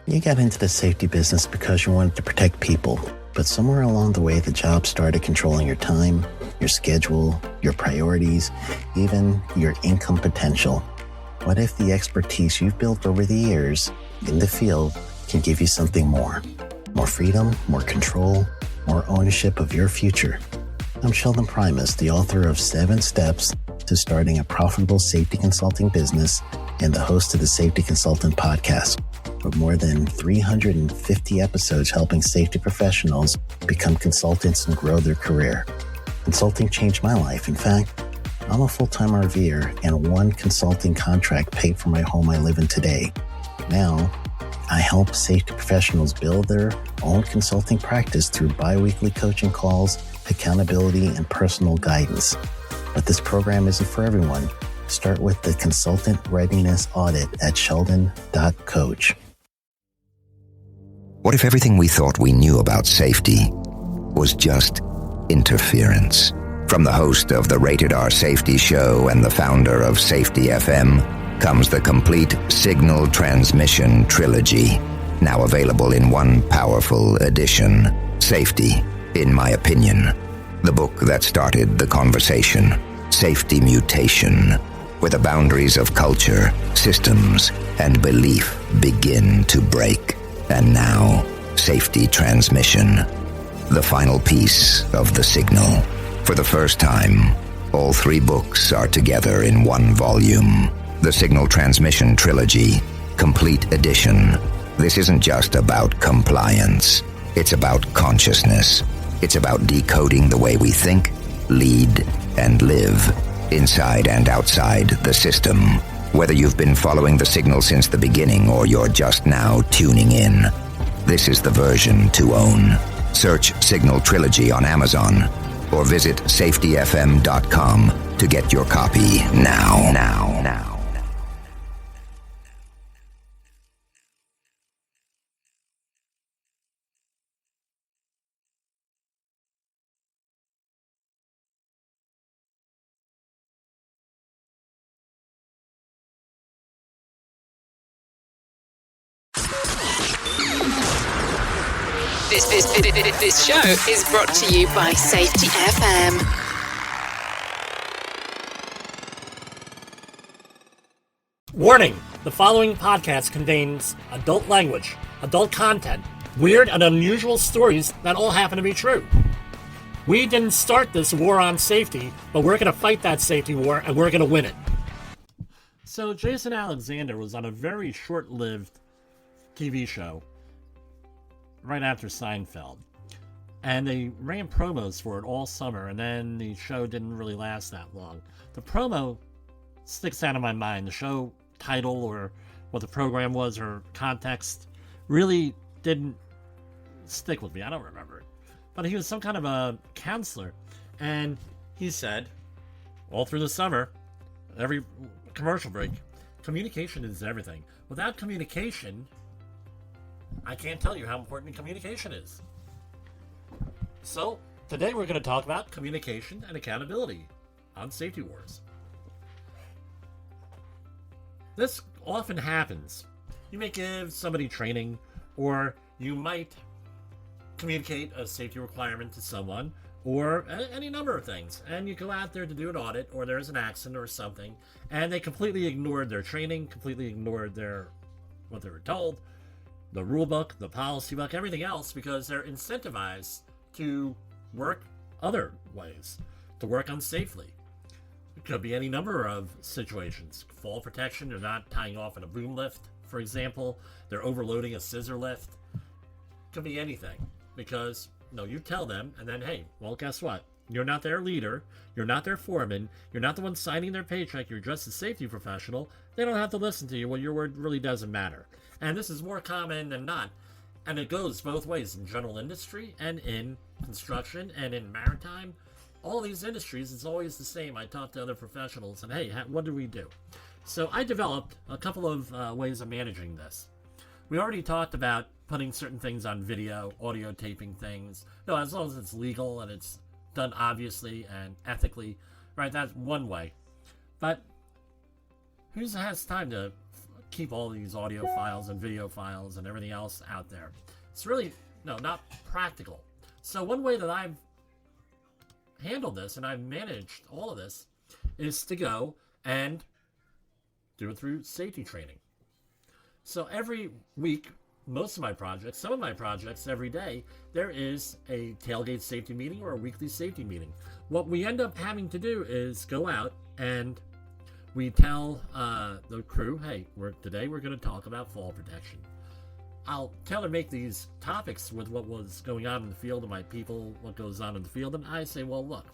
You got into the safety business because you wanted to protect people, but somewhere along the way, the job started controlling your time, your schedule, your priorities, even your income potential. What if the expertise you've built over the years in the field can give you something more? More freedom, more control, more ownership of your future. I'm Sheldon Primus, the author of 7 Steps to Starting a Profitable Safety Consulting Business and the host of the Safety Consultant Podcast, with more than 350 episodes helping safety professionals become consultants and grow their career. Consulting changed my life. In fact, I'm a full-time RVer, and one consulting contract paid for my home I live in today. Now, I help safety professionals build their own consulting practice through bi-weekly coaching calls, accountability, and personal guidance. But this program isn't for everyone. Start with the Consultant Readiness Audit at sheldon.coach. What if everything we thought we knew about safety was just interference? From the host of the Rated R Safety Show and the founder of Safety FM comes the complete Signal Transmission Trilogy, now available in one powerful edition. Safety, in my opinion, the book that started the conversation. Safety Mutation, where the boundaries of culture, systems, and belief begin to break. And now, Safety Transmission, the final piece of the signal. For the first time, all 3 books are together in one volume. The Signal Transmission Trilogy, Complete Edition. This isn't just about compliance. It's about consciousness. It's about decoding the way we think, lead, and live, inside and outside the system. Whether you've been following the signal since the beginning or you're just now tuning in, this is the version to own. Search Signal Trilogy on Amazon or visit safetyfm.com to get your copy now. This show is brought to you by Safety FM. Warning! The following podcast contains adult language, adult content, weird and unusual stories that all happen to be true. We didn't start this war on safety, but we're going to fight that safety war and we're going to win it. So Jason Alexander was on a very short-lived TV show right after Seinfeld. And they ran promos for it all summer, and then the show didn't really last that long. The promo sticks out of my mind. The show title or what the program was or context really didn't stick with me. I don't remember it. But he was some kind of a counselor, and he said, all through the summer, every commercial break, communication is everything. Without communication, I can't tell you how important communication is. So, today we're going to talk about communication and accountability on Safety Wars. This often happens. You may give somebody training, or you might communicate a safety requirement to someone, or any number of things. And you go out there to do an audit, or there's an accident or something, and they completely ignored their training, completely ignored what they were told, the rule book, the policy book, everything else, because they're incentivized to work other ways, to work unsafely. It could be any number of situations. Fall protection, they're not tying off in a boom lift, for example. They're overloading a scissor lift. It could be anything, because you tell them, and then, hey, well, guess what? You're not their leader. You're not their foreman. You're not the one signing their paycheck. You're just a safety professional. They don't have to listen to you. Well, your word really doesn't matter. And this is more common than not. And it goes both ways in general industry and in construction and in maritime. All these industries, it's always the same. I talk to other professionals and, hey, what do we do? So I developed a couple of ways of managing this. We already talked about putting certain things on video, audio taping things. No, as long as it's legal and it's done obviously and ethically, right? That's one way. But who has time to keep all these audio files and video files and everything else out there. It's really, no, not practical. So one way that I've handled this and I've managed all of this is to go and do it through safety training. So every week, most of my projects, some of my projects every day, there is a tailgate safety meeting or a weekly safety meeting. What we end up having to do is go out and we tell the crew, hey, today we're going to talk about fall protection. I'll tailor-make these topics with what was going on in the field and my people, what goes on in the field, and I say, well, look,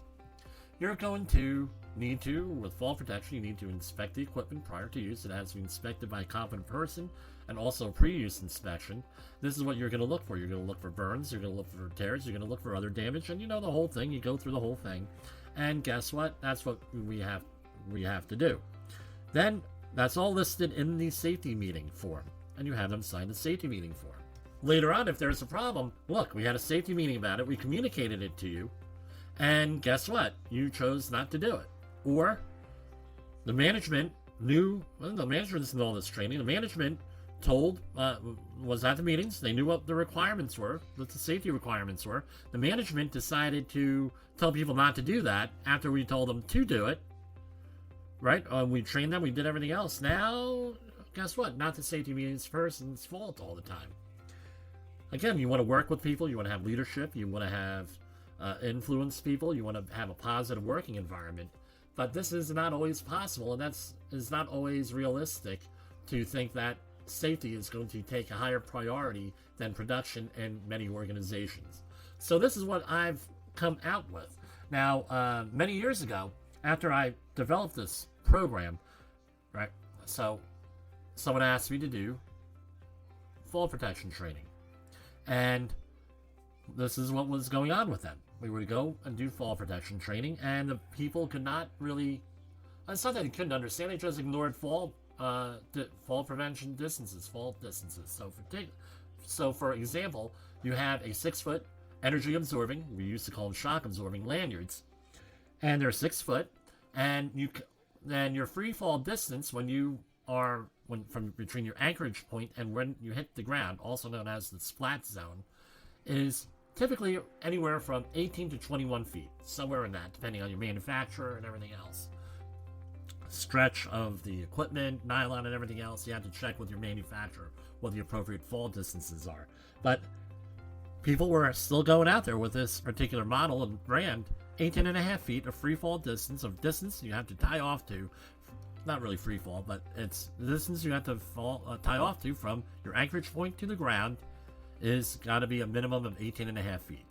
you're going to need to, with fall protection, you need to inspect the equipment prior to use. It has to be inspected by a competent person, and also pre-use inspection. This is what you're going to look for. You're going to look for burns, you're going to look for tears, you're going to look for other damage, and you know the whole thing. You go through the whole thing, and guess what? That's what we have to do. Then, that's all listed in the safety meeting form, and you have them sign the safety meeting form. Later on, if there's a problem, look, we had a safety meeting about it, we communicated it to you, and guess what? You chose not to do it. Or, the management knew, well, the management doesn't know all this training, the management was at the meetings, they knew what the requirements were, what the safety requirements were. The management decided to tell people not to do that after we told them to do it, right? We trained them, we did everything else. Now, guess what? Not the safety meetings person's fault all the time. Again, you want to work with people, you want to have leadership, you want to have influence people, you want to have a positive working environment. But this is not always possible, and is not always realistic to think that safety is going to take a higher priority than production in many organizations. So this is what I've come out with. Now, many years ago, after I developed this program, right, so someone asked me to do fall protection training. And this is what was going on with them. We would go and do fall protection training, and the people could not really, it's not that they couldn't understand, they just ignored fall prevention distances, fall distances. So for example, you have a 6-foot energy absorbing, we used to call them shock absorbing lanyards, and they're 6 foot, and your free fall distance when from between your anchorage point and when you hit the ground, also known as the splat zone, is typically anywhere from 18 to 21 feet, somewhere in that, depending on your manufacturer and everything else. Stretch of the equipment, nylon and everything else, you have to check with your manufacturer what the appropriate fall distances are. But people were still going out there with this particular model and brand, 18.5 feet of free fall distance you have to tie off to. Not really free fall, but it's the distance you have to tie off to from your anchorage point to the ground is got to be a minimum of 18.5 feet.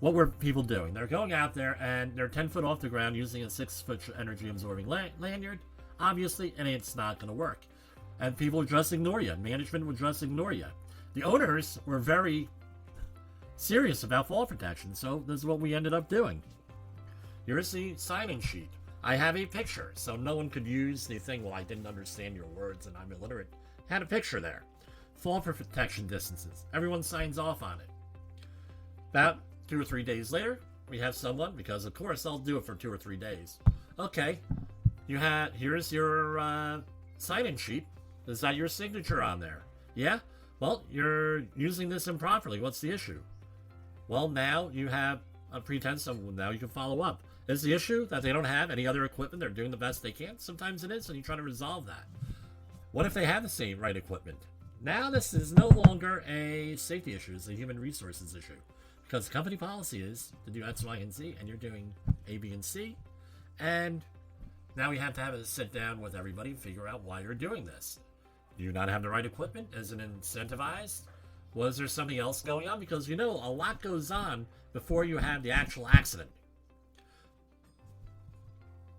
What were people doing? They're going out there and they're 10 foot off the ground using a 6-foot energy absorbing lanyard, obviously, and it's not going to work. And people would just ignore you. Management would just ignore you. The owners were very serious about fall protection, so this is what we ended up doing. Here's the sign-in sheet. I have a picture, so no one could use the thing, well, I didn't understand your words and I'm illiterate. Had a picture there. Fall protection distances. Everyone signs off on it. About 2 or 3 days later, we have someone, because of course I'll do it for 2 or 3 days. Okay, here's your sign-in sheet. Is that your signature on there? Yeah? Well, you're using this improperly. What's the issue? Well, now you have a pretense of, now you can follow up. Is the issue that they don't have any other equipment? They're doing the best they can? Sometimes it is, and you try to resolve that. What if they have the same right equipment? Now this is no longer a safety issue, it's a human resources issue. Because company policy is to do X, Y, and Z, and you're doing A, B, and C. And now we have to have a sit down with everybody and figure out why you're doing this. Do you not have the right equipment? Is it incentivized? Was there something else going on? Because a lot goes on before you have the actual accident.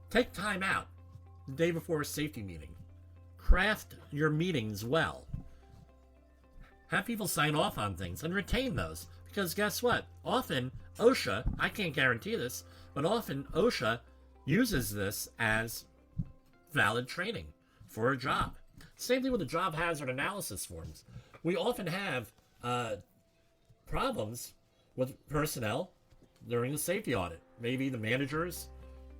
Take time out the day before a safety meeting. Craft your meetings well. Have people sign off on things and retain those. Because guess what? Often, OSHA, I can't guarantee this, but often OSHA uses this as valid training for a job. Same thing with the job hazard analysis forms. We often have problems with personnel during the safety audit. Maybe the managers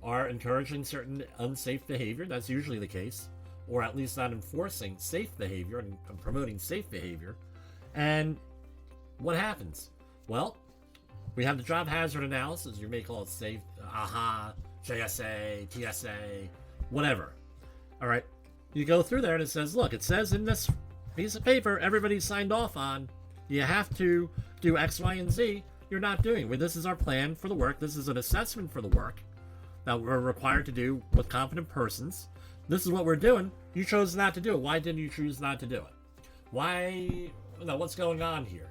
are encouraging certain unsafe behavior. That's usually the case. or at least not enforcing safe behavior and promoting safe behavior. And what happens? Well, we have the job hazard analysis. You may call it safe, AHA, JSA, TSA, whatever. All right. You go through there and it says, look, it says in this piece of paper everybody signed off on, you have to do X, Y, and Z. You're not doing. Well, this is our plan for the work. This is an assessment for the work that we're required to do with competent persons. This is what we're doing. You chose not to do it. Why didn't you choose not to do it? Why? What's going on here?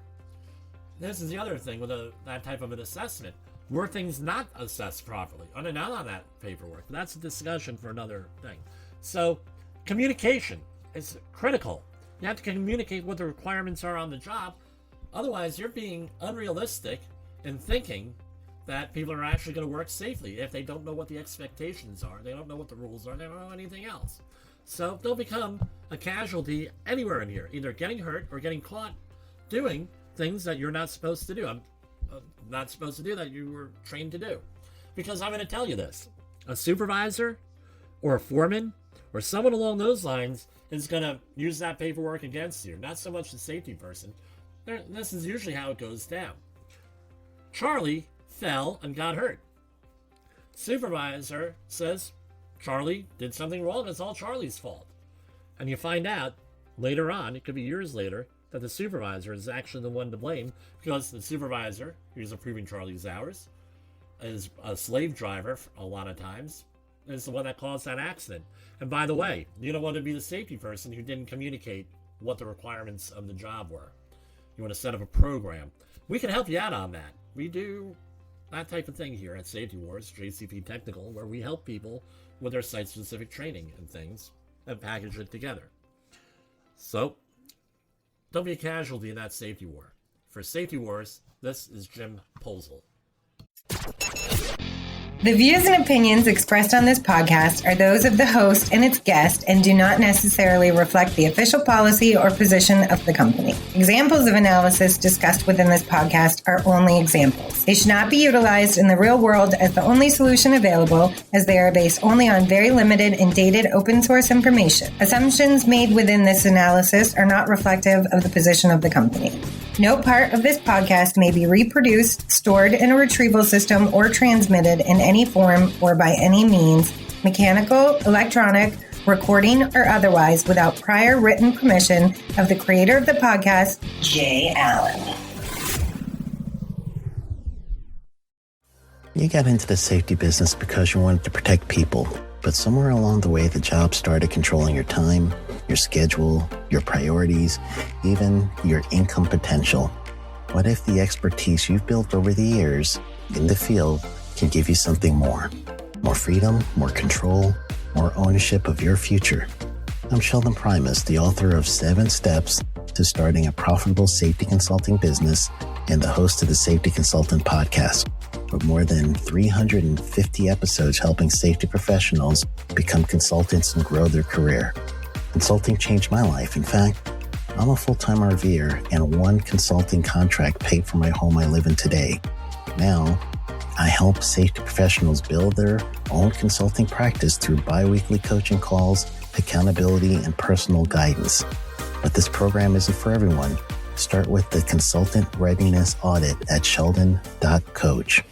This is the other thing with that type of an assessment. Were things not assessed properly? Not on that paperwork. That's a discussion for another thing. So, communication is critical. You have to communicate what the requirements are on the job. Otherwise, you're being unrealistic in thinking that people are actually going to work safely if they don't know what the expectations are. They don't know what the rules are. They don't know anything else. So don't become a casualty anywhere in here, either getting hurt or getting caught doing things that you're not supposed to do. I'm not supposed to do that you were trained to do. Because I'm going to tell you this. A supervisor or a foreman or someone along those lines is going to use that paperwork against you. Not so much the safety person. This is usually how it goes down. Charlie fell and got hurt. Supervisor says Charlie did something wrong. It's all Charlie's fault. And you find out later on, it could be years later, that the supervisor is actually the one to blame because the supervisor, who's approving Charlie's hours, is a slave driver a lot of times, is the one that caused that accident. And by the way, you don't want to be the safety person who didn't communicate what the requirements of the job were. You want to set up a program. We can help you out on that. We do that type of thing here at Safety Wars, JCP Technical, where we help people with their site-specific training and things and package it together. So, don't be a casualty in that safety war. For Safety Wars, this is Jim Posel. The views and opinions expressed on this podcast are those of the host and its guest and do not necessarily reflect the official policy or position of the company. Examples of analysis discussed within this podcast are only examples. They should not be utilized in the real world as the only solution available, as they are based only on very limited and dated open source information. Assumptions made within this analysis are not reflective of the position of the company. No part of this podcast may be reproduced, stored in a retrieval system, or transmitted in any form or by any means, mechanical, electronic, recording, or otherwise, without prior written permission of the creator of the podcast, Jay Allen. You got into the safety business because you wanted to protect people, but somewhere along the way, the job started controlling your time, your schedule, your priorities, even your income potential. What if the expertise you've built over the years in the field can give you something more? More freedom, more control, more ownership of your future. I'm Sheldon Primus, the author of 7 Steps to Starting a Profitable Safety Consulting Business and the host of the Safety Consultant Podcast, with more than 350 episodes helping safety professionals become consultants and grow their career. Consulting changed my life. In fact, I'm a full-time RVer, and one consulting contract paid for my home I live in today. Now, I help safety professionals build their own consulting practice through bi-weekly coaching calls, accountability, and personal guidance. But this program isn't for everyone. Start with the Consultant Readiness Audit at sheldon.coach.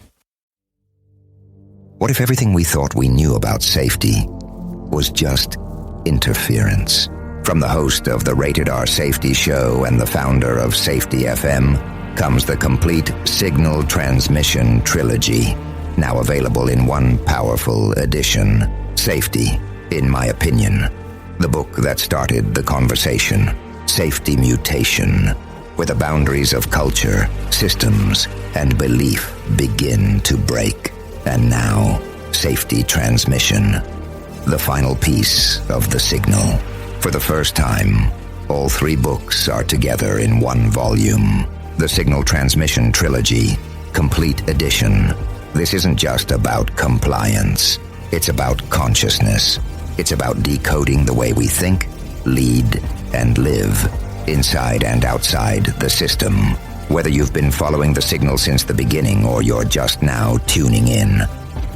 What if everything we thought we knew about safety was just interference? From the host of the Rated R Safety Show and the founder of Safety FM comes the complete Signal Transmission Trilogy, now available in one powerful edition. Safety, in my opinion, the book that started the conversation. Safety Mutation, where the boundaries of culture, systems, and belief begin to break. And now, Safety Transmission, the final piece of the signal. For the first time, all 3 books are together in one volume. The Signal Transmission Trilogy, Complete Edition. This isn't just about compliance. It's about consciousness. It's about decoding the way we think, lead, and live, inside and outside the system. Whether you've been following the signal since the beginning or you're just now tuning in,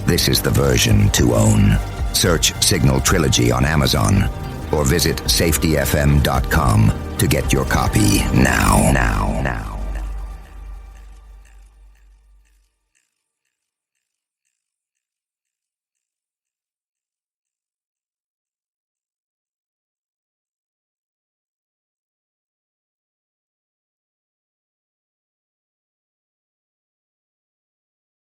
this is the version to own. Search Signal Trilogy on Amazon or visit safetyfm.com to get your copy now.